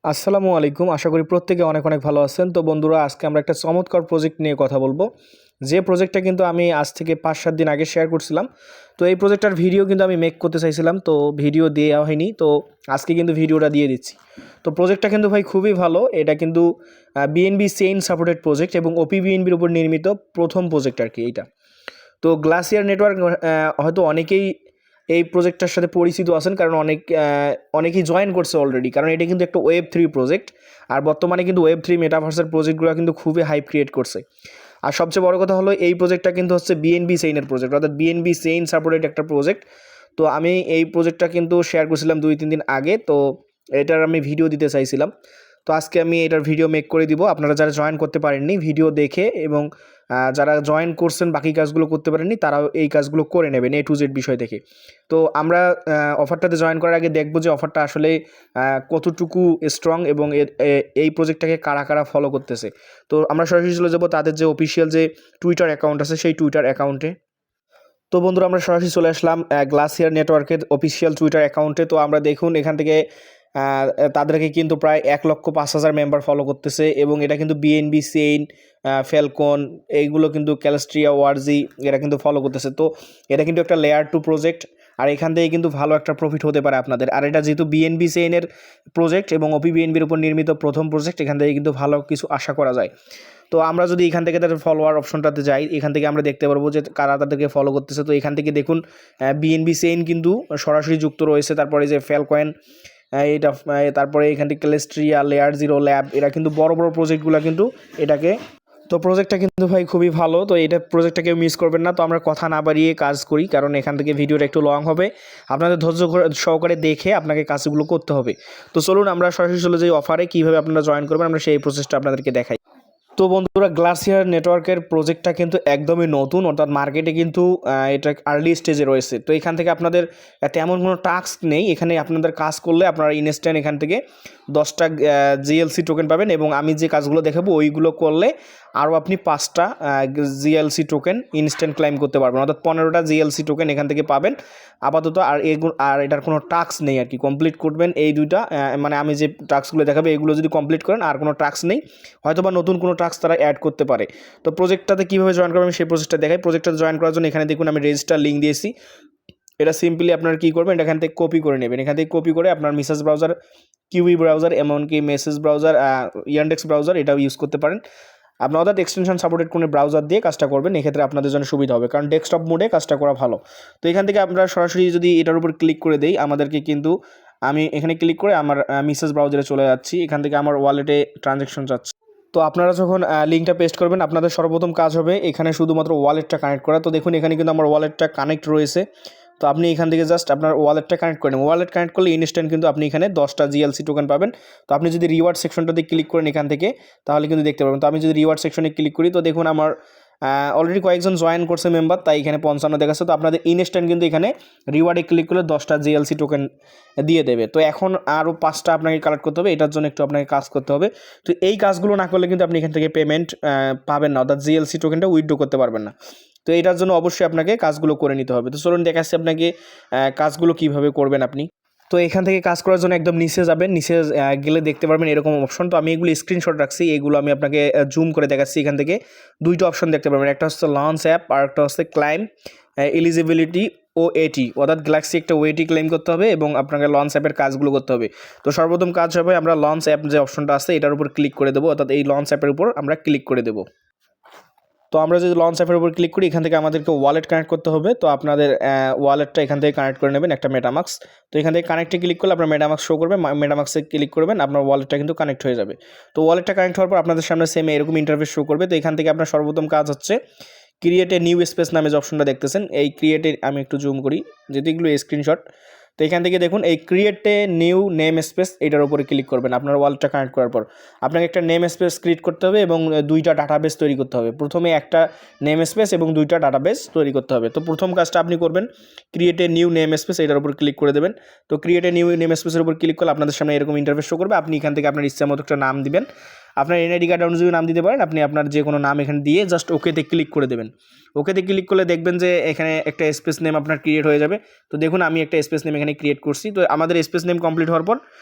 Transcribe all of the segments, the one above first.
আসসালামু আলাইকুম। আশা করি প্রত্যেকে অনেক অনেক ভালো আছেন। তো বন্ধুরা, আজকে আমরা একটা চমৎকার প্রজেক্ট নিয়ে কথা বলবো। যে প্রজেক্টটা কিন্তু আমি আজ থেকে ৫-৭ দিন আগে শেয়ার করছিলাম। তো এই প্রজেক্টটার ভিডিও কিন্তু আমি মেক করতে চাইছিলাম, তো ভিডিও দেওয়া হয়নি। তো আজকে কিন্তু ভিডিওটা দিয়ে দিচ্ছি। তো প্রজেক্টটা কিন্তু ভাই খুবই ভালো। এটা কিন্তু বিএনবি চেইন সাপোর্টেড প্রজেক্ট এবং ওপিবিএনবির উপর নির্মিত প্রথম প্রজেক্ট আর কি এইটা। তো গ্লাসিয়ার নেটওয়ার্ক হয়তো অনেকেই এই প্রজেক্টটার সাথে পরিচিত আছেন, কারণ অনেকেই জয়েন করছে অলরেডি, কারণ এটা কিন্তু একটা Web3 প্রজেক্ট। আর বর্তমানে কিন্তু Web3 মেটাভার্সের প্রজেক্টগুলো কিন্তু খুবই হাইপ ক্রিয়েট করছে। আর সবচেয়ে বড় কথা হলো এই প্রজেক্টটা কিন্তু হচ্ছে বিএনবি চেইনের প্রজেক্ট, অর্থাৎ বিএনবি চেইন সাপোর্টেড একটা প্রজেক্ট। তো আমি এই প্রজেক্টটা কিন্তু শেয়ার করছিলাম 2-3 দিন আগে, তো এটার আমি ভিডিও দিতে চাইছিলাম। তো আজকে আমি এটার ভিডিও মেক করে দিব। আপনারা যারা জয়েন করতে পারেননি ভিডিও দেখে, এবং যারা জয়েন করছেন বাকি কাজগুলো করতে পারেননি, তারাও এই কাজগুলো করে নেবেন A to Z বিষয় থেকে। তো আমরা অফারটাতে জয়েন করার আগে দেখব যে অফারটা আসলে কতটুকু স্ট্রং, এবং এই প্রজেক্টটাকে কারা কারা ফলো করতেছে। তো আমরা সরাসরি চলে যাব তাদের যে অফিসিয়াল যে টুইটার অ্যাকাউন্ট আছে সেই টুইটার অ্যাকাউন্টে। তো বন্ধুরা, আমরা সরাসরি চলে আসলাম গ্লাসিয়ার নেটওয়ার্কের অফিসিয়াল টুইটার অ্যাকাউন্টে। তো আমরা দেখুন এখান থেকে তাদেরকে কিন্তু প্রায় 1,05,000 মেম্বার ফলো করতেছে, এবং এটা কিন্তু বিএনবি চেইন, ফ্যালকন, এইগুলো কিন্তু ক্যালাস্ট্রিয়া, ওয়ারজি, এরা কিন্তু ফলো করতেছে। তো এটা কিন্তু একটা লেয়ার 2 প্রজেক্ট, আর এখান থেকে কিন্তু ভালো একটা প্রফিট হতে পারে আপনাদের। আর এটা যেহেতু বিএনবি চেইনের প্রজেক্ট এবং ওপিবিএনবির উপর নির্মিত প্রথম প্রজেক্ট, এখান থেকে কিন্তু ভালো কিছু আশা করা যায়। তো আমরা যদি এখান থেকে তাদের ফলোয়ার অপশনটাতে যাই, এখান থেকে আমরা দেখতে পারবো যে কারা তাদেরকে ফলো করতেছে। তো এখান থেকে দেখুন বিএনবি চেইন কিন্তু সরাসরি যুক্ত রয়েছে। তারপরে যে ফ্যালকয়েন, এটা, তারপরে এখান থেকে ক্যালাস্ট্রিয়া, লেয়ার 0 ল্যাব, এরা কিন্তু বড় বড় প্রজেক্টগুলো কিন্তু এটাকে। তো প্রজেক্টটা কিন্তু ভাই খুবই ভালো। তো এটা প্রজেক্টটা কেউ মিস করবেন না। তো আমরা কথা না বাড়িয়ে কাজ করি, কারণ এখান থেকে ভিডিওটা একটু লং হবে। আপনাদের ধৈর্য সহকারে দেখে আপনাকে কাজগুলো করতে হবে। তো চলুন আমরা সরাসরি চলে যাই অফারে, কীভাবে আপনারা জয়েন করবেন আমরা সেই প্রসেসটা আপনাদেরকে দেখাই। তো বন্ধুরা, গ্লাসিয়ার নেটওয়ার্কের প্রজেক্টটা কিন্তু একদমই নতুন, অর্থাৎ মার্কেটে কিন্তু এটা আর্লি স্টেজে রয়েছে। তো এখান থেকে আপনাদের তেমন কোনো টাস্ক নেই। এখানে আপনাদের কাজ করলে আপনারা ইনস্ট্যান্ট এখান থেকে 10টা জিএলসি টোকেন পাবেন, এবং আমি যে কাজগুলো দেখাবো ওইগুলো করলে আরও আপনি 5টা জিএলসি টোকেন ইনস্ট্যান্ট ক্লাইম করতে পারবেন, অর্থাৎ 15টা জিএলসি টোকেন এখান থেকে পাবেন আপাতত। আর এটার কোনো টাস্ক নেই আর কি। কমপ্লিট করবেন এই দুইটা, মানে আমি যে টাস্কগুলো দেখাবো এগুলো যদি কমপ্লিট করেন, আর কোনো টাস্ক নেই, হয়তো বা নতুন কোনো টাস্ক তারা অ্যাড করতে পারে। তো প্রজেক্টটাতে কীভাবে জয়েন করবেন আমি সেই প্রসেসটা দেখাই। প্রজেক্টটা জয়েন করার জন্য এখানে দেখুন আমি রেজিস্টার লিঙ্ক দিয়েছি। এটা সিম্পলি আপনারা কী করবেন, এখান থেকে কপি করে নেবেন। এখান থেকে কপি করে আপনার মেসেজ ব্রাউজার, কিউই ব্রাউজার, এমনকি মেসেজ ব্রাউজার, ইয়ান্ডেক্স ব্রাউজার, এটাও ইউজ করতে পারেন। আপনার অর্থাৎ এক্সটেনশন সাপোর্টেড কোনো ব্রাউজার দিয়ে কাজটা করবেন, এক্ষেত্রে আপনাদের জন্য সুবিধা হবে, কারণ ডেস্কটপ মোডে কাজটা করা ভালো। তো এখান থেকে আমরা সরাসরি যদি এটার উপর ক্লিক করে দেই, আমাদেরকে কিন্তু আমি এখানে ক্লিক করে আমার মেসেজ ব্রাউজারে চলে যাচ্ছি। এখান থেকে আমার ওয়ালেটে ট্রানজ্যাকশন যাচ্ছে। তো আপনারা যখন লিঙ্কটা পেস্ট করবেন, আপনাদের সর্বপ্রথম কাজ হবে এখানে শুধুমাত্র ওয়ালেটটা কানেক্ট করা। তো দেখুন এখানে কিন্তু আমার ওয়ালেটটা কানেক্ট রয়েছে। তো আপনি এখান থেকে জাস্ট আপনার ওয়ালেটটা কানেক্ট করে নেবেন। ওয়ালেট কানেক্ট করলে ইনস্ট্যান্ট কিন্তু আপনি এখানে 10টা জিএলসি টোকেন পাবেন। তো আপনি যদি রিওয়ার্ড সেকশনটাতে ক্লিক করেন এখান থেকে, তাহলে কিন্তু দেখতে পাবেন। তো আমি যদি রিওয়ার্ড সেকশনে ক্লিক করি, তো দেখুন আমার অলরেডি কয়েকজন জয়েন করছে মেম্বার, তাই এখানে 55 দেখাচ্ছে। তো আপনাদের ইনস্ট্যান্ট কিন্তু এখানে রিওয়ার্ডে ক্লিক করলে 10টা জিএলসি টোকেন দিয়ে দেবে। তো এখন আরও 5টা আপনাকে কালেক্ট করতে হবে, এটার জন্য একটু আপনাকে কাজ করতে হবে। তো এই কাজগুলো না করলে কিন্তু আপনি এখান থেকে পেমেন্ট পাবেন না, অর্থাৎ জিএলসি টোকেনটা উইথড্র করতে পারবেন না। তো এটার জন্য অবশ্যই আপনাকে কাজগুলো করে নিতে হবে। তো চলুন দেখাচ্ছি আপনাকে কাজগুলো কীভাবে করবেন আপনি। তো এখান থেকে কাজ করার জন্য একদম নিচে যাবেন, নিচে গেলে দেখতে পারবেন এরকম অপশন। তো আমি এগুলো স্ক্রিনশট রাখছি, এগুলো আমি আপনাকে জুম করে দেখাচ্ছি। এখান থেকে 2টা অপশন দেখতে পারবেন, একটা হচ্ছে লঞ্চ অ্যাপ, আর একটা হচ্ছে ক্লাইম এলিজিবিলিটি ওএটি, অর্থাৎ গ্যালাক্সি একটা ওএটি ক্লেম করতে হবে এবং আপনাকে লঞ্চ অ্যাপের কাজগুলো করতে হবে। তো সর্বপ্রথম কাজ হবে আমরা লঞ্চ অ্যাপ যে অপশনটা আছে এটার উপর ক্লিক করে দেবো, অর্থাৎ এই লঞ্চ অ্যাপের উপর আমরা ক্লিক করে দেবো। তো আমরা যদি লঞ্চ অ্যাপের উপর ক্লিক করি, এখান থেকে আমাদেরকে ওয়ালেট কানেক্ট করতে হবে। তো আপনাদের ওয়ালেটটা এখান থেকে কানেক্ট করে নেবেন, একটা মেটামাক্স। তো এখান থেকে কানেক্টে ক্লিক করলে আপনার মেটামাক্স শো করবে, মেটামাক্সে ক্লিক করবেন, আপনার ওয়ালেটটা কিন্তু কানেক্ট হয়ে যাবে। তো ওয়ালেটটা কানেক্ট হওয়ার পর আপনাদের সামনে সেম এরকম ইন্টারফেস শো করবে। তো এখান থেকে আপনার সর্বপ্রথম কাজ হচ্ছে ক্রিয়েট এ নিউ স্পেস নামে যে অপশনটা দেখতেছেন, এই ক্রিয়েটে আমি একটু জুম করি যেহেতু এগুলো স্ক্রিনশট। তো এখান থেকে দেখুন এই create a new name space, এটার উপরে ক্লিক করবেন। আপনার ওয়ালেটটা কানেক্ট করার পর আপনাকে একটা নেম স্পেস ক্রিয়েট করতে হবে এবং 2টা ডাটাবেস তৈরি করতে হবে। প্রথমে একটা নেম স্পেস এবং 2টা ডাটাবেস তৈরি করতে হবে। তো প্রথম কাজটা আপনি করবেন create a new name space, এটার উপর ক্লিক করে দেবেন। তো ক্রিয়েট এ নিউ নেম স্পেসের উপর ক্লিক করলে আপনাদের সামনে এরকম ইন্টারফেস শো করবে। আপনি এখান থেকে আপনার ইচ্ছা মতো একটা নাম দিবেন। আপনার এনআইডি কার্ড অনুযায়ী নাম দিতে পারেন, আপনি আপনার যে কোনো নাম এখানে দিয়ে জাস্ট ওকেতে ক্লিক করে দেবেন। ওকেতে ক্লিক করলে দেখবেন যে এখানে একটা স্পেস নেম আপনার ক্রিয়েট হয়ে যাবে। তো দেখুন আমি একটা স্পেস নেম এখানে ক্রিয়েট করছি। তো আমাদের স্পেস নেম কমপ্লিট হওয়ার পর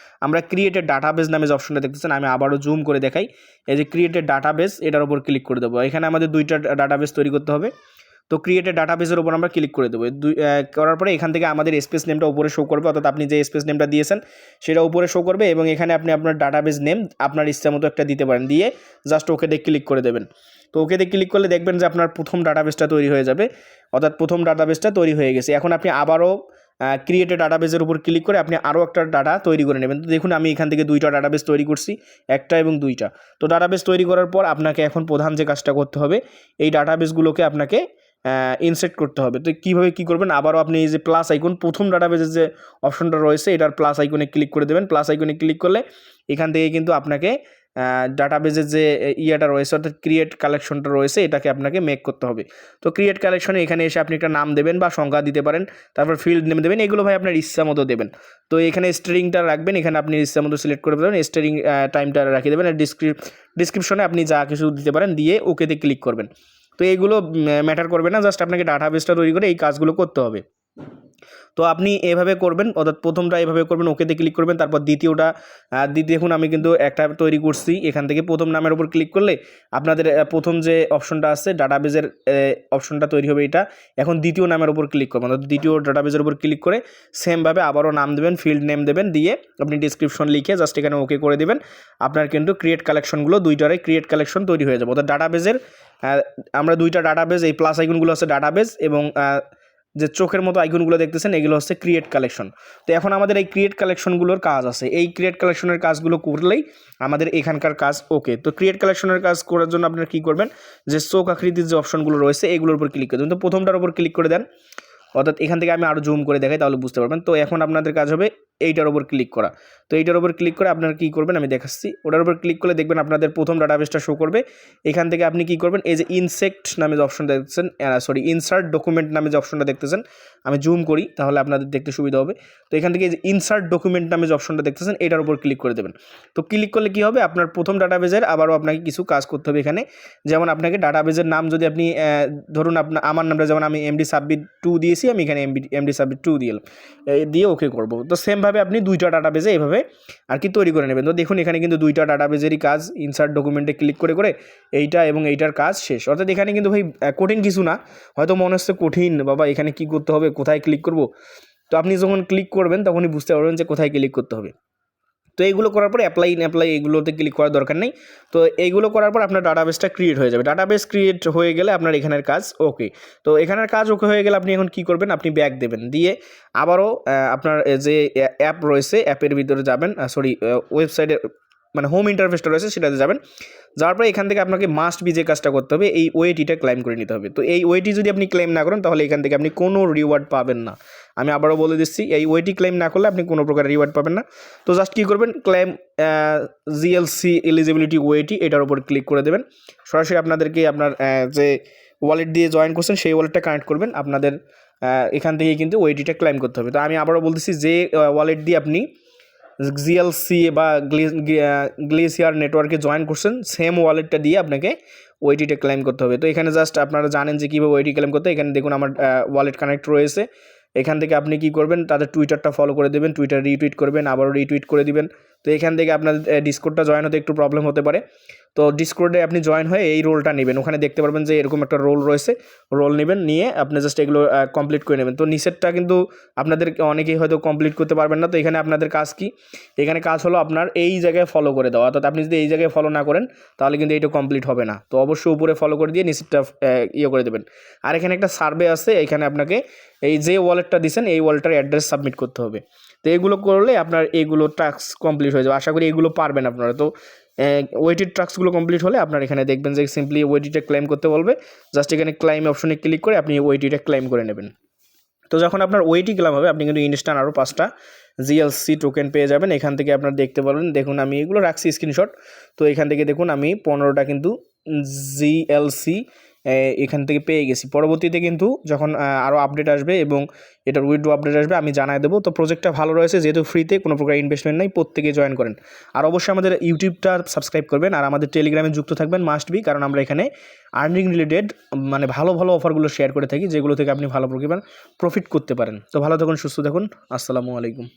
আমরা ক্রিয়েটেড ডাটাবেস নামে যে অপশনটা দেখতেছেন, আমি আবারও জুম করে দেখাই, এই যে ক্রিয়েটেড ডাটাবেস এটার উপর ক্লিক করে দেবো। এখানে আমাদের 2টা ডাটাবেস তৈরি করতে হবে। তো ক্রিয়েটেড ডাটাবেসের উপর আমরা ক্লিক করে দেবো। করার পরে এখান থেকে আমাদের স্পেস নেমটা উপরে শো করবে, অর্থাৎ আপনি যে স্পেস নেমটা দিয়েছেন সেটা উপরে শো করবে, এবং এখানে আপনি আপনার ডাটাবেস নেম আপনার ইচ্ছা মতো একটা দিতে পারেন, দিয়ে জাস্ট ওকেতে ক্লিক করে দেবেন। তো ওকেতে ক্লিক করলে দেখবেন যে আপনার প্রথম ডাটাবেসটা তৈরি হয়ে যাবে, অর্থাৎ প্রথম ডাটাবেসটা তৈরি হয়ে গেছে। এখন আপনি আবারও ক্রিয়েটেড ডাটাবেসের উপর ক্লিক করে আপনি আরও একটা ডাটা তৈরি করে নেবেন। তো দেখুন আমি এখান থেকে 2টা ডাটাবেস তৈরি করছি, একটা এবং 2টা। তো ডাটাবেস তৈরি করার পর আপনাকে এখন প্রধান যে কাজটা করতে হবে, এই ডাটাবেসগুলোকে আপনাকে ইনসেট করতে হবে। তো কীভাবে কী করবেন, আবারও আপনি এই যে প্লাস আইকন, প্রথম ডাটাবেসের যে অপশনটা রয়েছে এটার প্লাস আইকনে ক্লিক করে দেবেন। প্লাস আইকনে ক্লিক করলে এখান থেকে কিন্তু আপনাকে ডাটাবেসের যে ইয়েটা রয়েছে, অর্থাৎ ক্রিয়েট কালেকশনটা রয়েছে, এটাকে আপনাকে মেক করতে হবে। তো ক্রিয়েট কালেকশনে এখানে এসে আপনি একটা নাম দেবেন বা সংখ্যা দিতে পারেন, তারপর ফিল্ড নেম দেবেন, এগুলো ভাই আপনার ইচ্ছা মতো দেবেন। তো এখানে স্ট্রিংটা রাখবেন, এখানে আপনি ইচ্ছা মতো সিলেক্ট করে দেবেন, স্ট্রিং টাইমটা রাখিয়ে দেবেন, আর ডিসক্রিপশনে আপনি যা কিছু দিতে পারেন দিয়ে ওকেতে ক্লিক করবেন। তো এইগুলো ম্যাটার করবে না, জাস্ট আপনাকে ডাটাবেসটা তৈরি করে এই কাজগুলো করতে হবে। তো আপনি এভাবে করবেন, অর্থাৎ প্রথমটা এভাবে করবেন, ওকেতে ক্লিক করবেন, তারপর দ্বিতীয়টা দেখুন আমি কিন্তু একটা তৈরি করছি। এখান থেকে প্রথম নামের উপর ক্লিক করলে আপনাদের প্রথম যে অপশনটা আছে ডাটাবেসের অপশনটা তৈরি হবে এটা। এখন দ্বিতীয় নামের উপর ক্লিক করবেন, অর্থাৎ দ্বিতীয় ডাটাবেসের উপর ক্লিক করে সেমভাবে আবারও নাম দেবেন, ফিল্ড নেম দেবেন, দিয়ে আপনি ডিসক্রিপশন লিখে জাস্ট এখানে ওকে করে দেবেন। আপনার কিন্তু ক্রিয়েট কালেকশনগুলো 2টারই ক্রিয়েট কালেকশন তৈরি হয়ে যাবে। অর্থাৎ ডাটাবেসের আমরা 2টা ডাটাবেস, এই প্লাস আইকনগুলো হচ্ছে ডাটাবেস, এবং যে চোখের মতো আইকনগুলো দেখতেছেন এগুলো হচ্ছে ক্রিয়েট কালেকশন। তো এখন আমাদের এই ক্রিয়েট কালেকশনগুলোর কাজ আছে, এই ক্রিয়েট কালেকশনের কাজগুলো করলেই আমাদের এখানকার কাজ ওকে। তো ক্রিয়েট কালেকশনের কাজ করার জন্য আপনারা কী করবেন, যে চোখ আকৃতির যে অপশনগুলো রয়েছে এগুলোর উপর ক্লিক করে দেবেন। তো প্রথমটার উপর ক্লিক করে দেন, অর্থাৎ এখান থেকে আমি আরও জুম করে দেখাই তাহলে বুঝতে পারবেন। তো এখন আপনাদের কাজ হবে এইটার উপর ক্লিক করা। তো এইটার উপর ক্লিক করে আপনারা কী করবেন আমি দেখাচ্ছি। ওটার উপর ক্লিক করলে দেখবেন আপনাদের প্রথম ডাটাবেসটা শো করবে। এখান থেকে আপনি কী করবেন, এই যে ইনসেক্ট নামে যে অপশনটা দেখতেছেন, ইনসার্ট ডকুমেন্ট নামে যে অপশনটা দেখতেছেন, আমি জুম করি তাহলে আপনাদের দেখতে সুবিধা হবে। তো এখান থেকে এই যে ইনসার্ট ডকুমেন্ট নামে যে অপশনটা দেখতেছেন এটার উপর ক্লিক করে দেবেন। তো ক্লিক করলে কী হবে, আপনার প্রথম ডাটাবেসের আবারও আপনাকে কিছু কাজ করতে হবে এখানে। যেমন আপনাকে ডাটাবেসের নাম যদি আপনি ধরুন আমার নামটা যেমন আমি এমডি সাবমিট 2 দিয়েছি, আমি এখানে এমডি সাবমিট 2 দিয়ে ওকে করবো। তো সেমভাবে আপনি 2টা ডাটাবেসে এভাবে আর কি তৈরি করে নেবেন। তো দেখুন এখানে কিন্তু 2টা ডাটাবেসেরই কাজ, ইনসার্ট ডকুমেন্টে ক্লিক করে করে এইটা এবং এইটার কাজ শেষ। অর্থাৎ এখানে কিন্তু ভাই কঠিন কিছু না, হয়তো মনে হচ্ছে কঠিন বাবা এখানে কি করতে হবে, কোথায় ক্লিক করব। তো আপনি যখন ক্লিক করবেন তখনই বুঝতে পারবেন যে কোথায় ক্লিক করতে হবে। তো এইগুলো করার পরে অ্যাপ্লাই এগুলোতে ক্লিক করার দরকার নেই। তো এইগুলো করার পর আপনার ডাটাবেসটা ক্রিয়েট হয়ে যাবে। ডাটাবেস ক্রিয়েট হয়ে গেলে আপনার এখানের কাজ ওকে। তো এখানের কাজ ওকে হয়ে গেলে আপনি এখন কি করবেন, আপনি ব্যাক দেবেন, দিয়ে আবারও আপনার যে অ্যাপ রয়েছে অ্যাপের ভিতরে যাবেন, ওয়েবসাইটে মানে হোম ইন্টারফেসটা রয়েছে সেটাতে যাবেন। যাওয়ার পরে এখান থেকে আপনাকে মাস্ট বি যে কাজটা করতে হবে, এই ওয়েটিটা ক্লেম করে নিতে হবে। তো এই ওয়েটি যদি আপনি ক্লেম না করেন তাহলে এখান থেকে আপনি কোনো রিওয়ার্ড পাবেন না। আমি আবারও বলে দিচ্ছি, এই ওয়েটি ক্লেম না করলে আপনি কোনো প্রকার রিওয়ার্ড পাবেন না। তো জাস্ট কী করবেন, ক্লেম জিএলসি এলিজিবিলিটি ওয়েটি এটার উপর ক্লিক করে দেবেন। সরাসরি আপনাদেরকে আপনার যে ওয়ালেট দিয়ে জয়েন করছেন সেই ওয়ালেটটা কানেক্ট করবেন। আপনাদের এখান থেকে কিন্তু ওয়েটিটা ক্লেম করতে হবে। তো আমি আবারও বলতেছি, যে ওয়ালেট দিয়ে আপনি জিএলসি বা গ্লেসিয়ার নেটওয়ার্কে জয়েন করছেন সেম ওয়ালেটটা দিয়ে আপনাকে ওইটিটা ক্লেম করতে হবে। তো এখানে জাস্ট আপনারা জানেন যে কীভাবে ওইটি ক্লেম করতে। এখানে দেখুন আমার ওয়ালেট কানেক্ট রয়েছে। এখান থেকে আপনি কি করবেন, তাদের টুইটারটা ফলো করে দেবেন, টুইটার রিটুইট করবেন, আবারও রিটুইট করে দিবেন। তো এখান থেকে আপনার ডিসকোডটা জয়েন হতে একটু প্রবলেম হতে পারে। তো ডিসকোডে আপনি জয়েন হয়ে এই রোলটা নেবেন, ওখানে দেখতে পারবেন যে এরকম একটা রোল রয়েছে, রোল নেবেন, নিয়ে আপনি জাস্ট এগুলো কমপ্লিট করে নেবেন। তো নিচেরটা কিন্তু আপনাদের অনেকেই হয়তো কমপ্লিট করতে পারবেন না। তো এখানে আপনাদের কাজ কি, এখানে কাজ হলো আপনার এই জায়গায় ফলো করে দেওয়া। অর্থাৎ আপনি যদি এই জায়গায় ফলো না করেন তাহলে কিন্তু এইটা কমপ্লিট হবে না। তো অবশ্যই উপরে ফলো করে দিয়ে নিচেরটা করে দেবেন। আর এখানে একটা সার্ভে আছে, এখানে আপনাকে এই যে ওয়ালেটটা দিচ্ছেন এই ওয়ালেটটার অ্যাড্রেস সাবমিট করতে হবে। তো এগুলো করলে আপনার এইগুলো টাস্ক কমপ্লিট হয়ে যাবে। আশা করি এগুলো পারবেন আপনারা। তো ওয়েটেড টাস্কগুলো কমপ্লিট হলে আপনার এখানে দেখবেন যে সিম্পলি ওয়েটিটা ক্লেম করতে বলবে। জাস্ট এখানে ক্লেম অপশনে ক্লিক করে আপনি ওয়েটিটা ক্লেম করে নেবেন। তো যখন আপনার ওয়েটি ক্লেম হবে আপনি কিন্তু ইনস্ট্যান্ট আরও 5টা জিএলসি টোকেন পেয়ে যাবেন। এখান থেকে আপনার দেখতে পারবেন, দেখুন আমি এগুলো রাখছি স্ক্রিনশট। তো এখান থেকে দেখুন আমি 15টা কিন্তু জিএলসি এখান থেকে পেয়ে গেছি। পরবর্তীতে কিন্তু যখন আরও আপডেট আসবে এবং এটার উইথড্র আপডেট আসবে আমি জানাই দেবো। তো প্রজেক্টটা ভালো রয়েছে, যেহেতু ফ্রিতে, কোনো প্রকার ইনভেস্টমেন্ট নেই, প্রত্যেকে জয়েন করেন। আর অবশ্যই আমাদের ইউটিউবটা সাবস্ক্রাইব করবেন আর আমাদের টেলিগ্রামে যুক্ত থাকবেন মাস্ট বি, কারণ আমরা এখানে আর্নিং রিলেটেড মানে ভালো ভালো অফারগুলো শেয়ার করে থাকি, যেগুলো থেকে আপনি ভালো প্রফিট করতে পারেন। তো ভালো থাকুন, সুস্থ থাকুন, আসসালামু আলাইকুম।